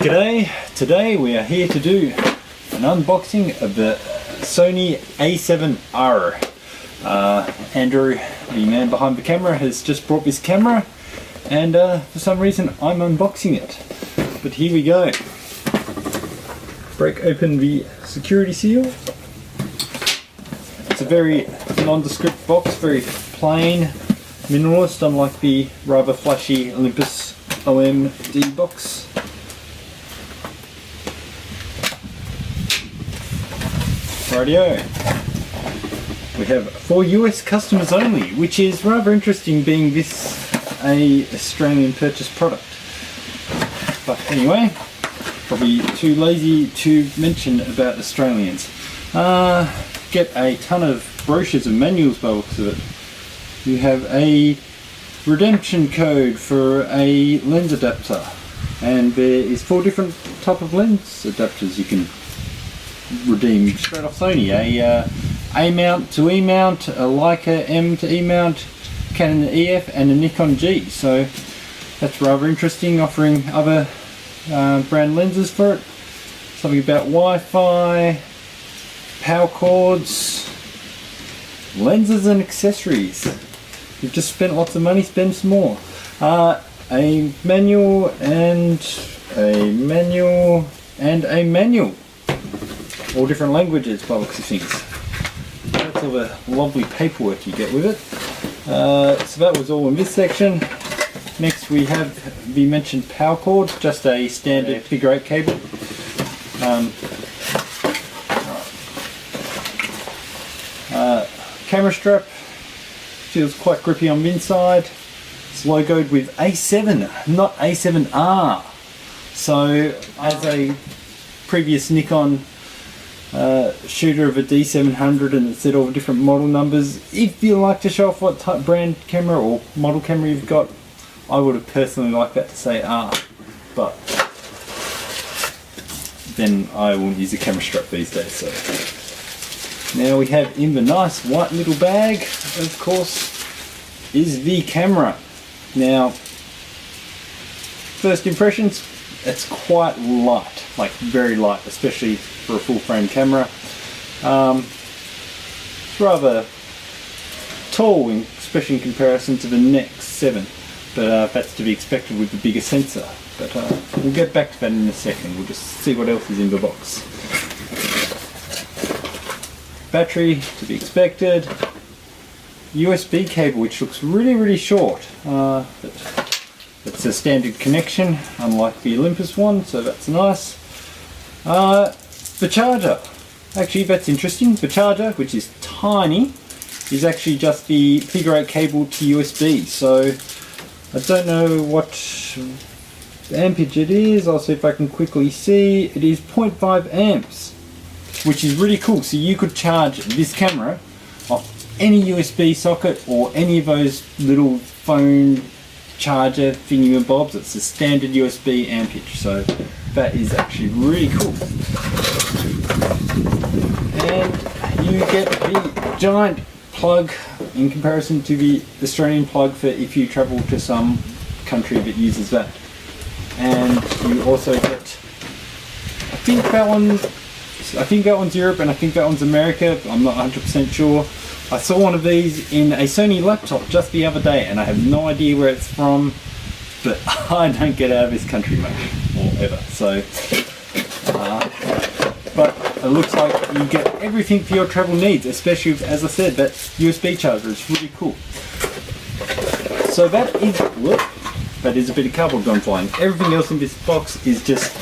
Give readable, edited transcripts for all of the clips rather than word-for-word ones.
G'day, today we are here to do an unboxing of the Sony A7R. Andrew, the man behind the camera, has just brought this camera and for some reason I'm unboxing it. But here we go. Break open the security seal. It's a very nondescript box, very plain, minimalist, unlike the rather flashy Olympus OMD box. Rightio. We have for US customers only, which is rather interesting, being this a Australian purchase product. But anyway, probably too lazy to mention about Australians. Get a ton of brochures and manuals by the looks of it. You have a redemption code for a lens adapter, and there is 4 different type of lens adapters you can redeem straight off Sony. A mount to E mount, a Leica M to E mount, Canon EF, and a Nikon G. So that's rather interesting, offering other brand lenses for it. Something about Wi-Fi, power cords, lenses and accessories. You've just spent lots of money, spend some more. A manual and a manual and a manual. All different languages by the looks of things. That's all the lovely paperwork you get with it. So that was all in this section. Next we have the mentioned power cord, just a standard figure 8 cable. Camera strap, feels quite grippy on the inside. It's logoed with A7, not A7R. So as a previous Nikon shooter of a D700 and it said all the different model numbers, if you like to show off what type brand camera or model camera you've got, I would have personally liked that to say R, but then I won't use a camera strap these days. So now we have in the nice white little bag, of course, is the camera. Now, first impressions, it's quite light, like very light, especially for a full frame camera. It's rather tall, especially in comparison to the Nex 7, but that's to be expected with the bigger sensor. But we'll get back to that in a second. We'll just see what else is in the box. Battery, to be expected. USB cable, which looks really short. But it's a standard connection, unlike the Olympus one, so that's nice. The charger, actually that's interesting. The charger, which is tiny, is actually just the figure 8 cable to USB. So I don't know what ampage it is. I'll see if I can quickly see. It is 0.5 amps, which is really cool. So you could charge this camera off any USB socket or any of those little phone charger thingy and bobs. It's a standard USB ampage, so that is actually really cool. And you get the giant plug in comparison to the Australian plug for if you travel to some country that uses that. And you also get, I think that one's Europe and I think that one's America, but I'm not 100% sure. I saw one of these in a Sony laptop just the other day and I have no idea where it's from, but I don't get out of this country much, or ever, so but it looks like you get everything for your travel needs, especially with, as I said, that USB charger is really cool. So that is a bit of cardboard gone flying. Everything else in this box is just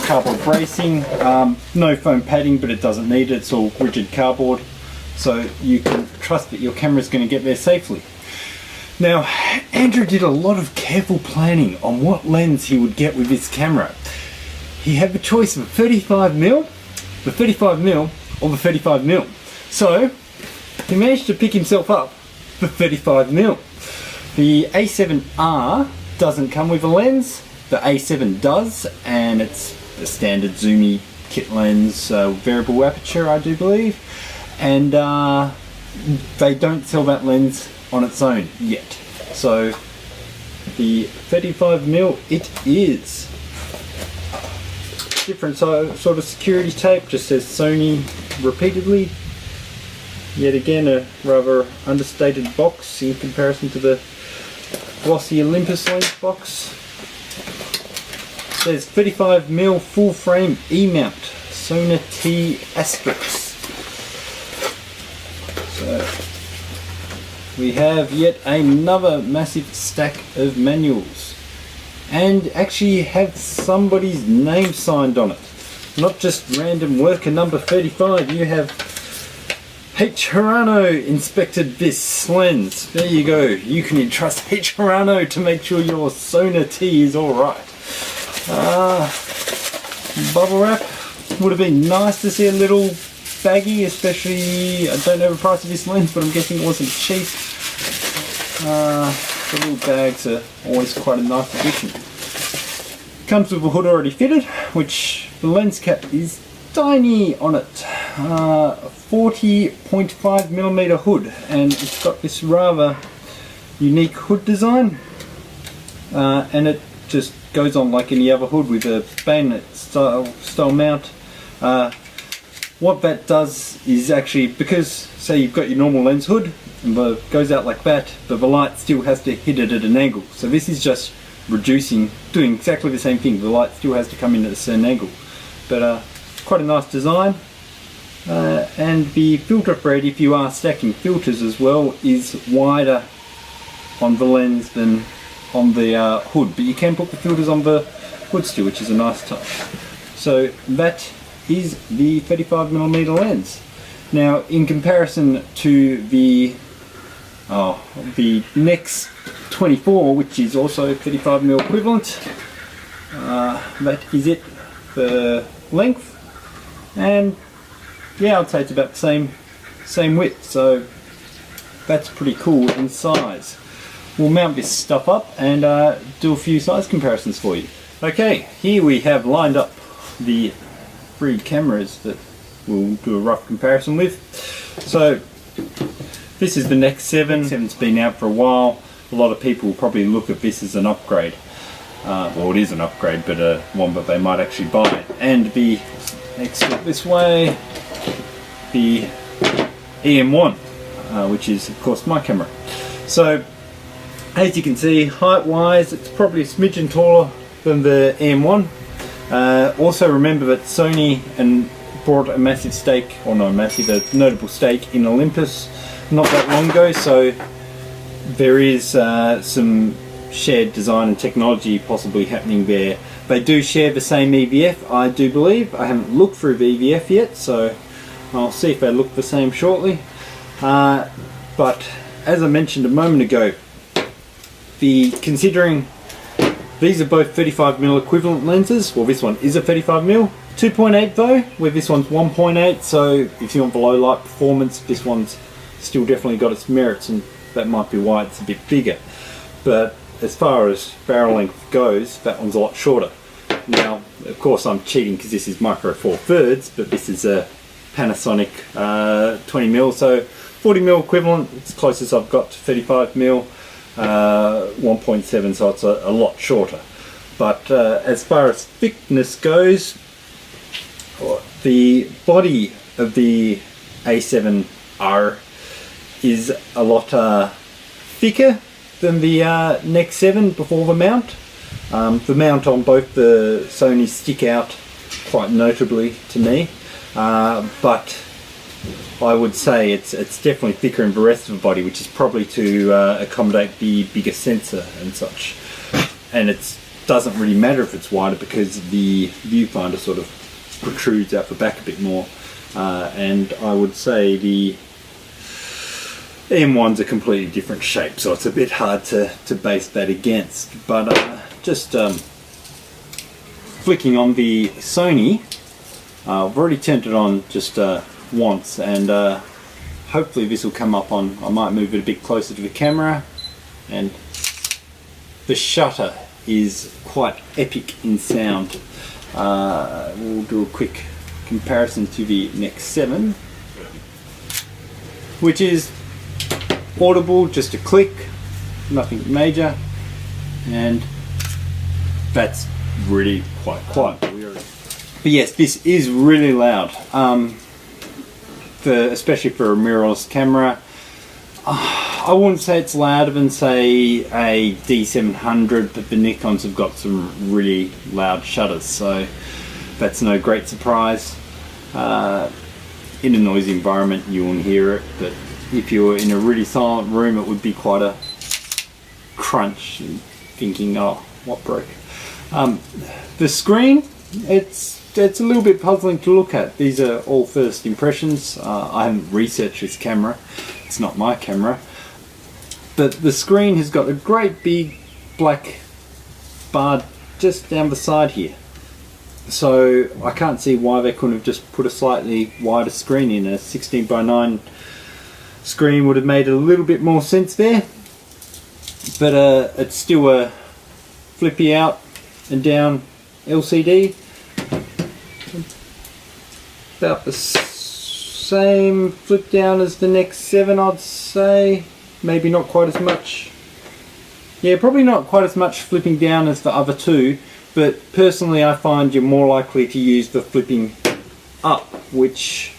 cardboard bracing, no foam padding, but it doesn't need it, it's all rigid cardboard. So you can trust that your camera is going to get there safely. Now, Andrew did a lot of careful planning on what lens he would get with this camera. He had the choice of a 35mm, the 35mm, or the 35mm. So he managed to pick himself up the 35mm. The A7R doesn't come with a lens. The A7 does, and it's a standard zoomy kit lens, variable aperture, I do believe. And they don't sell that lens on its own yet. So the 35mm it is. different sort of security tape, just says Sony repeatedly. Yet again a rather understated box in comparison to the glossy Olympus lens box. It says 35mm full frame E-mount Sona T Asterix. So we have yet another massive stack of manuals, and actually have somebody's name signed on it. Not just random worker number 35, you have H. Hirano inspected this lens. There you go, you can entrust H. Hirano to make sure your Sona T is alright. Bubble wrap, would have been nice to see a little baggie, especially, I don't know the price of this lens, but I'm guessing it wasn't cheap. The little bags are always quite a nice addition. Comes with a hood already fitted, which the lens cap is tiny on it. 40.5mm hood, and it's got this rather unique hood design, and it just goes on like any other hood with a bayonet style mount. What that does is actually, because say you've got your normal lens hood and it goes out like that, but the light still has to hit it at an angle. So this is just reducing, doing exactly the same thing. The light still has to come in at a certain angle. But quite a nice design. And the filter thread, if you are stacking filters as well, is wider on the lens than on the hood. But you can put the filters on the hood still, which is a nice touch. So that is the 35mm lens. Now, in comparison to the Nex 24, which is also 35mm equivalent, that is it for length, and yeah, I'd say it's about the same width, so that's pretty cool in size. We'll mount this stuff up and do a few size comparisons for you. Okay, here we have lined up the three cameras that we'll do a rough comparison with. So this is the Nex 7. 7's been out for a while. A lot of people will probably look at this as an upgrade. Well, it is an upgrade, but one that they might actually buy. And the next step this way, the EM1, which is of course my camera. So as you can see, height wise it's probably a smidgen taller than the EM1. Also remember that Sony brought a massive stake, or not massive, a notable stake in Olympus not that long ago, so there is some shared design and technology possibly happening there. They do share the same EVF, I do believe. I haven't looked through the EVF yet, so I'll see if they look the same shortly. But as I mentioned a moment ago, considering these are both 35mm equivalent lenses, well this one is a 35mm, 2.8 though, where this one's 1.8, so if you want the low light performance, this one's still definitely got its merits, and that might be why it's a bit bigger. But as far as barrel length goes, that one's a lot shorter. Now, of course I'm cheating because this is micro 4/3, but this is a Panasonic 20mm, so 40mm equivalent, it's closest I've got to 35mm. 1.7, so it's a lot shorter. But as far as thickness goes, the body of the A7R is a lot thicker than the Nex 7 before the mount. The mount on both the Sonys stick out quite notably to me, but I would say it's definitely thicker in the rest of the body, which is probably to accommodate the bigger sensor and such. And it doesn't really matter if it's wider because the viewfinder sort of protrudes out the back a bit more. And I would say the M1's a completely different shape, so it's a bit hard to base that against. But just flicking on the Sony, I've already turned it on just once, and hopefully this will come up on, I might move it a bit closer to the camera, and the shutter is quite epic in sound. We'll do a quick comparison to the Nex 7, which is audible, just a click, nothing major, and that's really quite quiet. But yes, this is really loud, especially for a mirrorless camera. I wouldn't say it's louder than, say, a D700, but the Nikons have got some really loud shutters, so that's no great surprise. In a noisy environment you won't hear it, but if you were in a really silent room it would be quite a crunch, thinking, oh, what broke? The screen, it's a little bit puzzling to look at. These are all first impressions. I haven't researched this camera, it's not my camera, but the screen has got a great big black bar just down the side here, so I can't see why they couldn't have just put a slightly wider screen in. A 16:9 screen would have made a little bit more sense there, but it's still a flippy out and down LCD, about the same flip down as the Nexx 7, I'd say. Maybe not quite as much. Yeah, probably not quite as much flipping down as the other two, but personally I find you're more likely to use the flipping up, which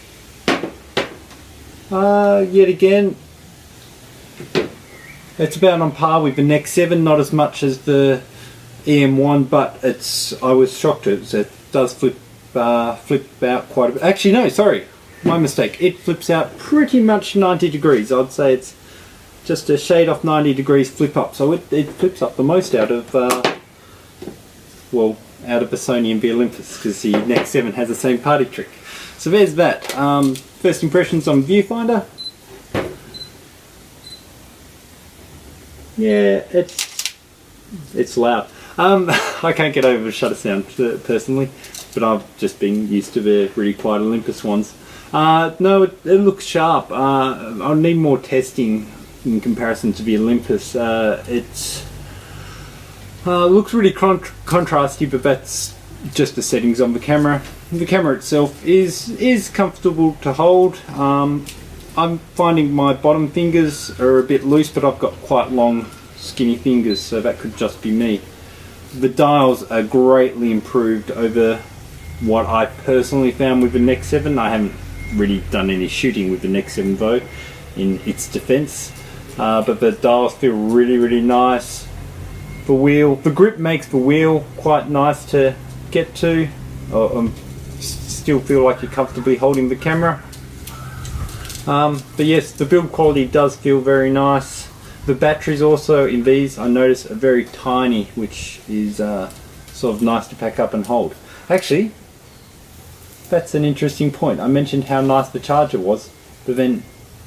yet again it's about on par with the Nexx 7, not as much as the EM1, but I was shocked it does flip out quite a bit. Actually no, sorry, my mistake, it flips out pretty much 90 degrees. I'd say it's just a shade off 90 degrees flip up, so it flips up the most out of well, out of the Sony and the Olympus, because the Nexx 7 has the same party trick. So there's that. First impressions on Viewfinder. Yeah, it's loud. I can't get over the shutter sound personally, but I've just been used to the really quiet Olympus ones. No, it looks sharp. I'll need more testing in comparison to the Olympus. It looks really contrasty, but that's just the settings on the camera. The camera itself is comfortable to hold. I'm finding my bottom fingers are a bit loose, but I've got quite long skinny fingers, so that could just be me. The dials are greatly improved over what I personally found with the Nexx 7. I haven't really done any shooting with the Nexx 7 though, in its defense, but the dials feel really nice. The grip makes the wheel quite nice to get to, still feel like you're comfortably holding the camera. But yes, the build quality does feel very nice. The batteries also in these, I notice, are very tiny, which is sort of nice to pack up and hold. Actually, that's an interesting point. I mentioned how nice the charger was, but then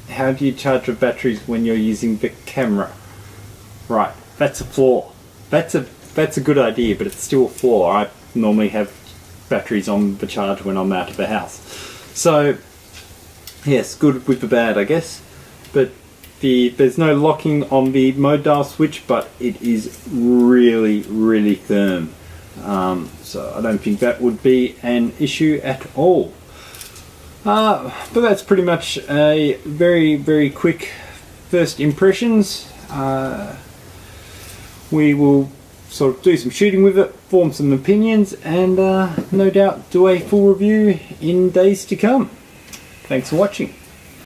how do you charge your batteries when you're using the camera? Right, that's a flaw. That's a good idea, but it's still a flaw. I normally have batteries on the charge when I'm out of the house. So yes, good with the bad, I guess. But there's no locking on the mode dial switch, but it is really firm. So I don't think that would be an issue at all. But that's pretty much a very quick first impressions. We will sort of do some shooting with it, form some opinions, and no doubt do a full review in days to come. Thanks for watching.